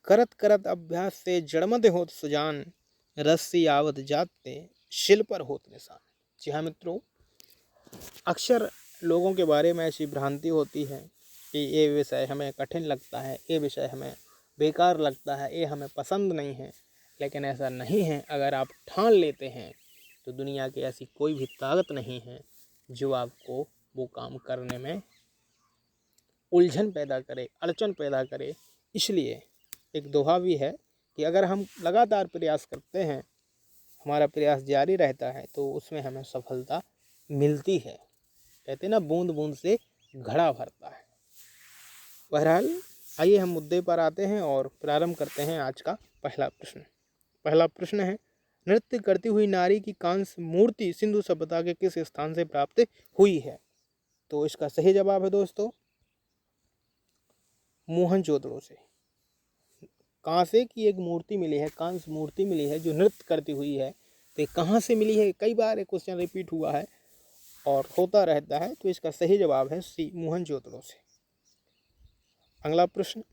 करत करत अभ्यास से जड़मद होत सुजान, रस्सी आवत जाते शिल पर होत निशान। जी हाँ मित्रों, अक्सर लोगों के बारे में ऐसी भ्रांति होती है कि ये विषय हमें कठिन लगता है, ये विषय हमें बेकार लगता है, ये हमें पसंद नहीं है। लेकिन ऐसा नहीं है। अगर आप ठान लेते हैं तो दुनिया की ऐसी कोई भी ताकत नहीं है जो आपको वो काम करने में उलझन पैदा करे, अड़चन पैदा करे। इसलिए एक दोहा भी है कि अगर हम लगातार प्रयास करते हैं, हमारा प्रयास जारी रहता है, तो उसमें हमें सफलता मिलती है। कहते हैं ना, बूंद बूंद से घड़ा भरता है। बहरहाल, आइए हम मुद्दे पर आते हैं और प्रारंभ करते हैं आज का पहला प्रश्न। पहला प्रश्न है, नृत्य करती हुई नारी की कांस्य मूर्ति सिंधु सभ्यता के किस स्थान से प्राप्त हुई है? तो इसका सही जवाब है दोस्तों, मोहनजोदड़ो से। कांसे की एक मूर्ति मिली है, कांस्य मूर्ति मिली है जो नृत्य करती हुई है। तो कहाँ से मिली है? कई बार एक क्वेश्चन रिपीट हुआ है और होता रहता है। तो इसका सही जवाब है सी, मोहनजोदड़ो से। अगला प्रश्न,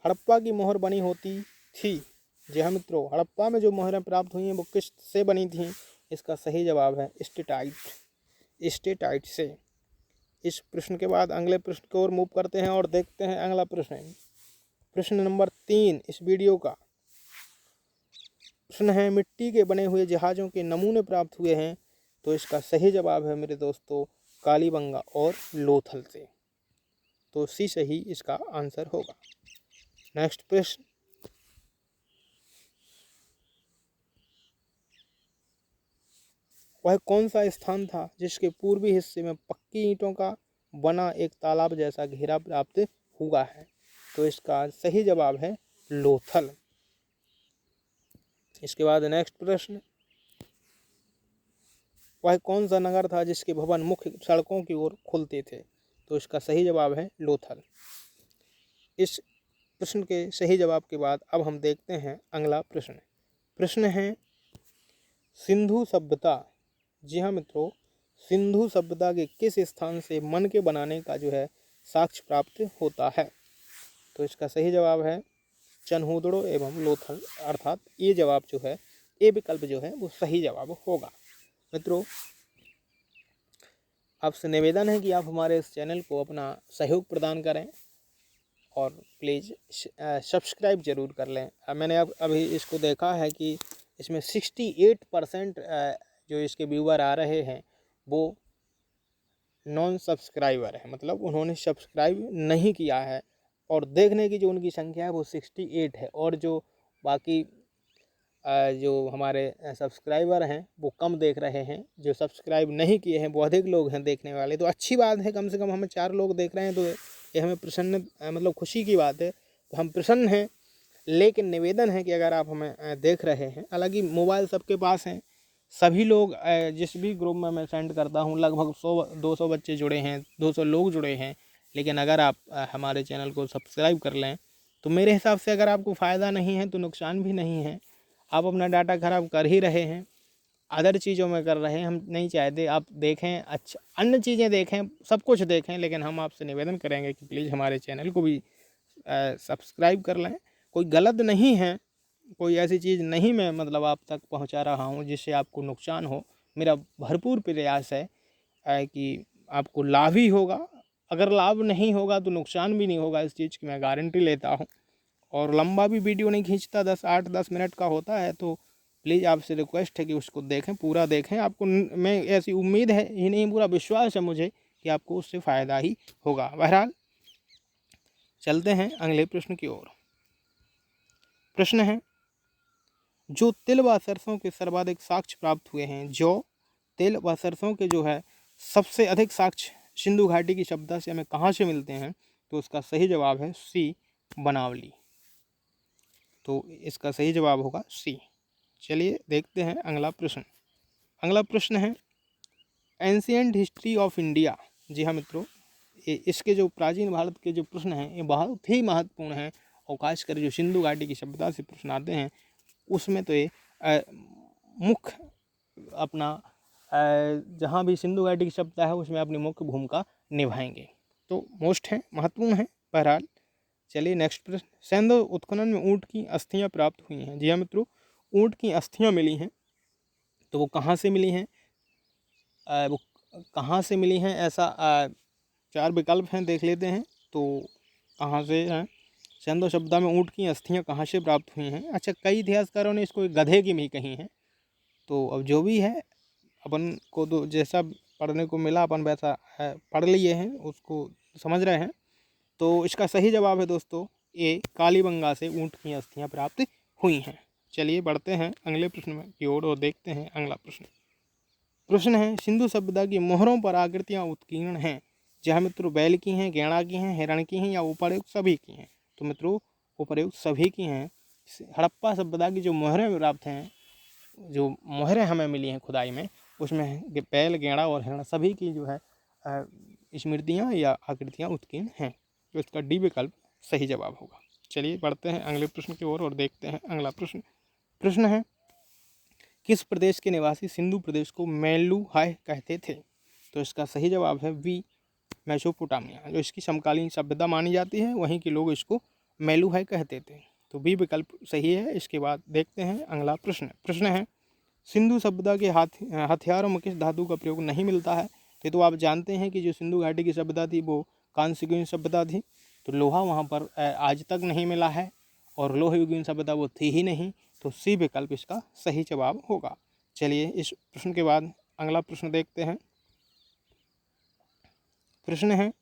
हड़प्पा की मोहर बनी होती थी। जी हाँ मित्रों, हड़प्पा में जो मोहरें प्राप्त हुई हैं वो किस से बनी थी? इसका सही जवाब है स्टेटाइट से। इस प्रश्न के बाद अगले प्रश्न की ओर मूव करते हैं और देखते हैं अगला प्रश्न है। प्रश्न नंबर 3 इस वीडियो का प्रश्न है, मिट्टी के बने हुए जहाज़ों के नमूने प्राप्त हुए हैं। तो इसका सही जवाब है मेरे दोस्तों, कालीबंगा और लोथल से। तो सी सही इसका आंसर होगा। नेक्स्ट प्रश्न, वह कौन सा स्थान था जिसके पूर्वी हिस्से में पक्की ईंटों का बना एक तालाब जैसा घेरा प्राप्त हुआ है? तो इसका सही जवाब है लोथल। इसके बाद नेक्स्ट प्रश्न, वह कौन सा नगर था जिसके भवन मुख्य सड़कों की ओर खुलते थे? तो इसका सही जवाब है लोथल। इस प्रश्न के सही जवाब के बाद अब हम देखते हैं अगला प्रश्न। प्रश्न है, सिंधु सभ्यता, जी हाँ मित्रों, सिंधु सभ्यता के किस स्थान से मन के बनाने का जो है साक्ष्य प्राप्त होता है? तो इसका सही जवाब है चनहूदड़ो एवं लोथल, अर्थात ये जवाब जो है, ये विकल्प जो है वो सही जवाब होगा। मित्रों, आपसे निवेदन है कि आप हमारे इस चैनल को अपना सहयोग प्रदान करें और प्लीज़ सब्सक्राइब ज़रूर कर लें। मैंने अब अभी इसको देखा है कि इसमें 68% जो इसके व्यूअर आ रहे हैं वो नॉन सब्सक्राइबर है, मतलब उन्होंने सब्सक्राइब नहीं किया है। और देखने की जो उनकी संख्या है वो 68 है। और जो बाकी जो हमारे सब्सक्राइबर हैं वो कम देख रहे हैं, जो सब्सक्राइब नहीं किए हैं वो अधिक लोग हैं देखने वाले। तो अच्छी बात है, कम से कम हमें 4 लोग देख रहे हैं, तो ये हमें प्रसन्न, मतलब खुशी की बात है। तो हम प्रसन्न हैं। लेकिन निवेदन है कि अगर आप हमें देख रहे हैं, हालांकि मोबाइल सबके पास हैं, सभी लोग जिस भी ग्रुप में मैं सेंड करता हूँ लगभग 100-200 बच्चे जुड़े हैं, 200 लोग जुड़े हैं। लेकिन अगर आप हमारे चैनल को सब्सक्राइब कर लें तो मेरे हिसाब से अगर आपको फ़ायदा नहीं है तो नुकसान भी नहीं है। आप अपना डाटा ख़राब कर ही रहे हैं, अदर चीज़ों में कर रहे हैं। हम नहीं चाहते आप देखें, अच्छा अन्य चीज़ें देखें, सब कुछ देखें, लेकिन हम आपसे निवेदन करेंगे कि प्लीज़ हमारे चैनल को भी सब्सक्राइब कर लें। कोई गलत नहीं है, कोई ऐसी चीज़ नहीं मैं मतलब आप तक पहुंचा रहा हूं जिससे आपको नुकसान हो। मेरा भरपूर प्रयास है कि आपको लाभ ही होगा। अगर लाभ नहीं होगा तो नुकसान भी नहीं होगा, इस चीज़ की मैं गारंटी लेता हूं। और लंबा भी वीडियो नहीं खींचता, 8-10 मिनट का होता है। तो प्लीज़ आपसे रिक्वेस्ट है कि उसको देखें, पूरा देखें। आपको मैं ऐसी उम्मीद है ही नहीं, पूरा विश्वास है मुझे कि आपको उससे फ़ायदा ही होगा। बहरहाल, चलते हैं अगले प्रश्न की ओर। प्रश्न है, जो तिल व सरसों के सर्वाधिक साक्ष्य प्राप्त हुए हैं, जो तिल व सरसों के जो है सबसे अधिक साक्ष्य सिंधु घाटी की सभ्यता से हमें कहाँ से मिलते हैं? तो उसका सही जवाब है सी, बनावली। तो इसका सही जवाब होगा सी। चलिए देखते हैं अगला प्रश्न। अगला प्रश्न है, एंशियंट हिस्ट्री ऑफ इंडिया। जी हाँ मित्रों, इसके जो प्राचीन भारत के जो प्रश्न हैं ये बहुत ही महत्वपूर्ण हैं। और खासकर जो सिंधु घाटी की सभ्यता से प्रश्न आते हैं उसमें तो ये मुख्य अपना जहाँ भी सिंधु घाटी की सभ्यता है उसमें अपनी मुख्य भूमिका निभाएंगे। तो मोस्ट है, महत्वपूर्ण है। बहरहाल चलिए नेक्स्ट प्रश्न, सेंधु उत्खनन में ऊँट की अस्थियां प्राप्त हुई हैं। जी हाँ मित्रों, ऊँट की अस्थियां मिली हैं। तो वो कहाँ से मिली हैं, वो कहाँ से मिली हैं, ऐसा 4 विकल्प हैं, देख लेते हैं। तो कहाँ से हैं, सेंधु सभ्यता में ऊँट की अस्थियां कहाँ से प्राप्त हुई हैं। अच्छा, कई इतिहासकारों ने इसको एक गधे की भी कही है। तो अब जो भी है, अपन को तो जैसा पढ़ने को मिला अपन वैसा पढ़ लिए हैं, उसको समझ रहे हैं। तो इसका सही जवाब है दोस्तों ए, कालीबंगा से ऊँट की अस्थियां प्राप्त हुई हैं। चलिए बढ़ते हैं अगले प्रश्न में की ओर और देखते हैं अगला प्रश्न। प्रश्न है, सिंधु सभ्यता की मोहरों पर आकृतियां उत्कीर्ण हैं। जहाँ मित्रों बैल की हैं, गैंडा की हैं, हिरण की हैं या उपर्युक्त सभी की हैं। तो मित्रों उपर्युक्त सभी की हैं। हड़प्पा सभ्यता की जो मोहरें प्राप्त हैं, जो मोहरें हमें मिली हैं खुदाई में, उसमें बैल, गैंडा और हिरण सभी की जो है स्मृतियाँ या आकृतियाँ उत्कीर्ण हैं। तो इसका डी विकल्प सही जवाब होगा। चलिए बढ़ते हैं अगले प्रश्न की ओर और देखते हैं अगला प्रश्न। प्रश्न है, किस प्रदेश के निवासी सिंधु प्रदेश को मेलुहाय कहते थे। तो इसका सही जवाब है बी, मेसोपोटामिया। जो इसकी समकालीन सभ्यता मानी जाती है, वहीं के लोग इसको मेलुहाय कहते थे। तो बी विकल्प सही है। इसके बाद देखते हैं अगला प्रश्न। प्रश्न है, सिंधु सभ्यता के हथियारों में किस धातु का प्रयोग नहीं मिलता है। तो आप जानते हैं कि जो सिंधु घाटी की सभ्यता थी वो कांस्ययुगीन सभ्यता थी। तो लोहा वहाँ पर आज तक नहीं मिला है और लोह युगीन सभ्यता वो थी ही नहीं। तो सी विकल्प इसका सही जवाब होगा। चलिए इस प्रश्न के बाद अगला प्रश्न देखते हैं। प्रश्न है,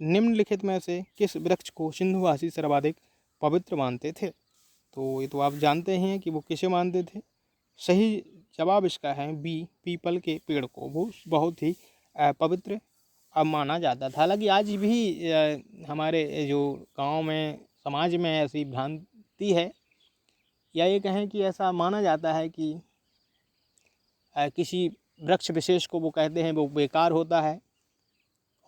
निम्नलिखित में से किस वृक्ष को सिंधुवासी सर्वाधिक पवित्र मानते थे। तो ये तो आप जानते हैं कि वो किसे मानते थे। सही जवाब इसका है बी, पीपल के पेड़ को वो बहुत ही पवित्र अब माना जाता था। हालांकि आज भी हमारे जो गांव में, समाज में ऐसी भ्रांति है, या ये कहें कि ऐसा माना जाता है कि किसी वृक्ष विशेष को वो कहते हैं वो बेकार होता है,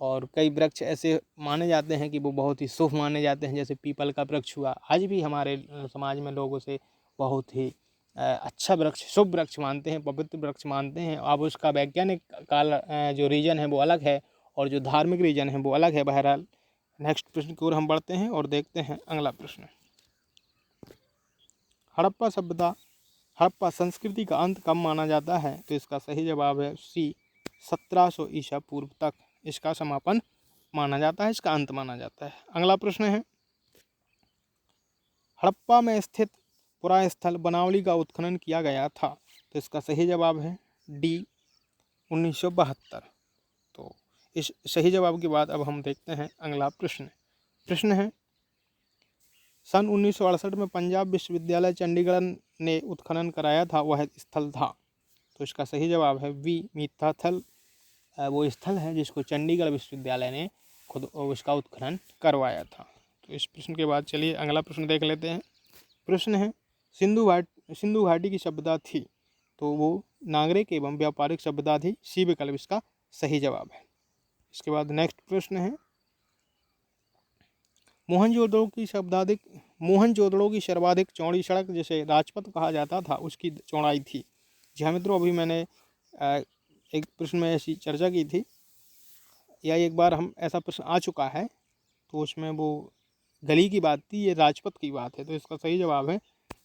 और कई वृक्ष ऐसे माने जाते हैं कि वो बहुत ही शुभ माने जाते हैं, जैसे पीपल का वृक्ष हुआ। आज भी हमारे समाज में लोग उसे बहुत ही अच्छा वृक्ष, शुभ वृक्ष मानते हैं, पवित्र वृक्ष मानते हैं। अब उसका वैज्ञानिक काल जो रीजन है वो अलग है, और जो धार्मिक रीजन है वो अलग है। बहरहाल नेक्स्ट प्रश्न की ओर हम बढ़ते हैं और देखते हैं अगला प्रश्न। हड़प्पा सभ्यता, हड़प्पा संस्कृति का अंत कब माना जाता है। तो इसका सही जवाब है सी, 1700 ईसा पूर्व तक इसका समापन माना जाता है, इसका अंत माना जाता है। अगला प्रश्न है, हड़प्पा में स्थित पुरास्थल बनावली का उत्खनन किया गया था। तो इसका सही जवाब है डी, 1972। तो इस सही जवाब के बाद अब हम देखते हैं अगला प्रश्न। प्रश्न है, सन 1968 में पंजाब विश्वविद्यालय चंडीगढ़ ने उत्खनन कराया था, वह स्थल था। तो इसका सही जवाब है बी, मीठाथल वो स्थल है जिसको चंडीगढ़ विश्वविद्यालय ने खुद उसका उत्खनन करवाया था। तो इस प्रश्न के बाद चलिए अगला प्रश्न देख लेते हैं। प्रश्न है, सिंधु घाटी की सभ्यता थी। तो वो नागरिक एवं व्यापारिक सभ्यता थी। सी विकल्प इसका सही जवाब है। इसके बाद नेक्स्ट प्रश्न है, मोहनजोदड़ो की सर्वाधिक चौड़ी सड़क जिसे राजपथ कहा जाता था उसकी चौड़ाई थी। जी हाँ मित्रों, अभी मैंने एक प्रश्न में ऐसी चर्चा की थी, या एक बार हम ऐसा प्रश्न आ चुका है, तो उसमें वो गली की बात थी, ये राजपथ की बात है। तो इसका सही जवाब है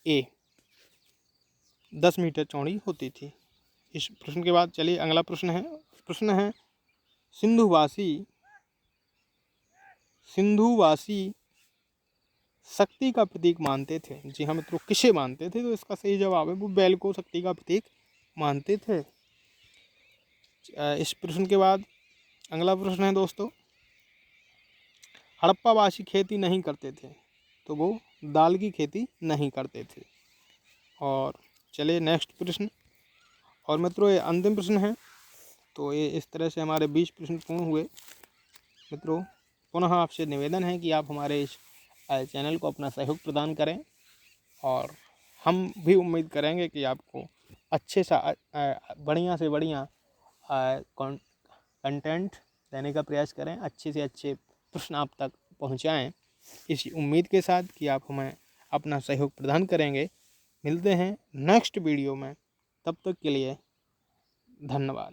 ए, 10 मीटर चौड़ी होती थी। इस प्रश्न के बाद चलिए अगला प्रश्न है। प्रश्न है, सिंधुवासी शक्ति का प्रतीक मानते थे। जी हाँ मित्रों, किसे मानते थे। तो इसका सही जवाब है वो बैल को शक्ति का प्रतीक मानते थे। इस प्रश्न के बाद अगला प्रश्न है दोस्तों, हड़प्पावासी खेती नहीं करते थे। तो वो दाल की खेती नहीं करते थे। और चलिए नेक्स्ट प्रश्न, और मित्रों ये अंतिम प्रश्न है। तो ये इस तरह से हमारे 20 प्रश्न पूर्ण हुए। मित्रों पुनः आपसे निवेदन है कि आप हमारे इस चैनल को अपना सहयोग प्रदान करें, और हम भी उम्मीद करेंगे कि आपको अच्छे सा बढ़िया से बढ़िया कंटेंट देने का प्रयास करें, अच्छे से अच्छे प्रश्न आप तक पहुंचाएं, इसी उम्मीद के साथ कि आप हमें अपना सहयोग प्रदान करेंगे। मिलते हैं नेक्स्ट वीडियो में, तब तक के लिए धन्यवाद।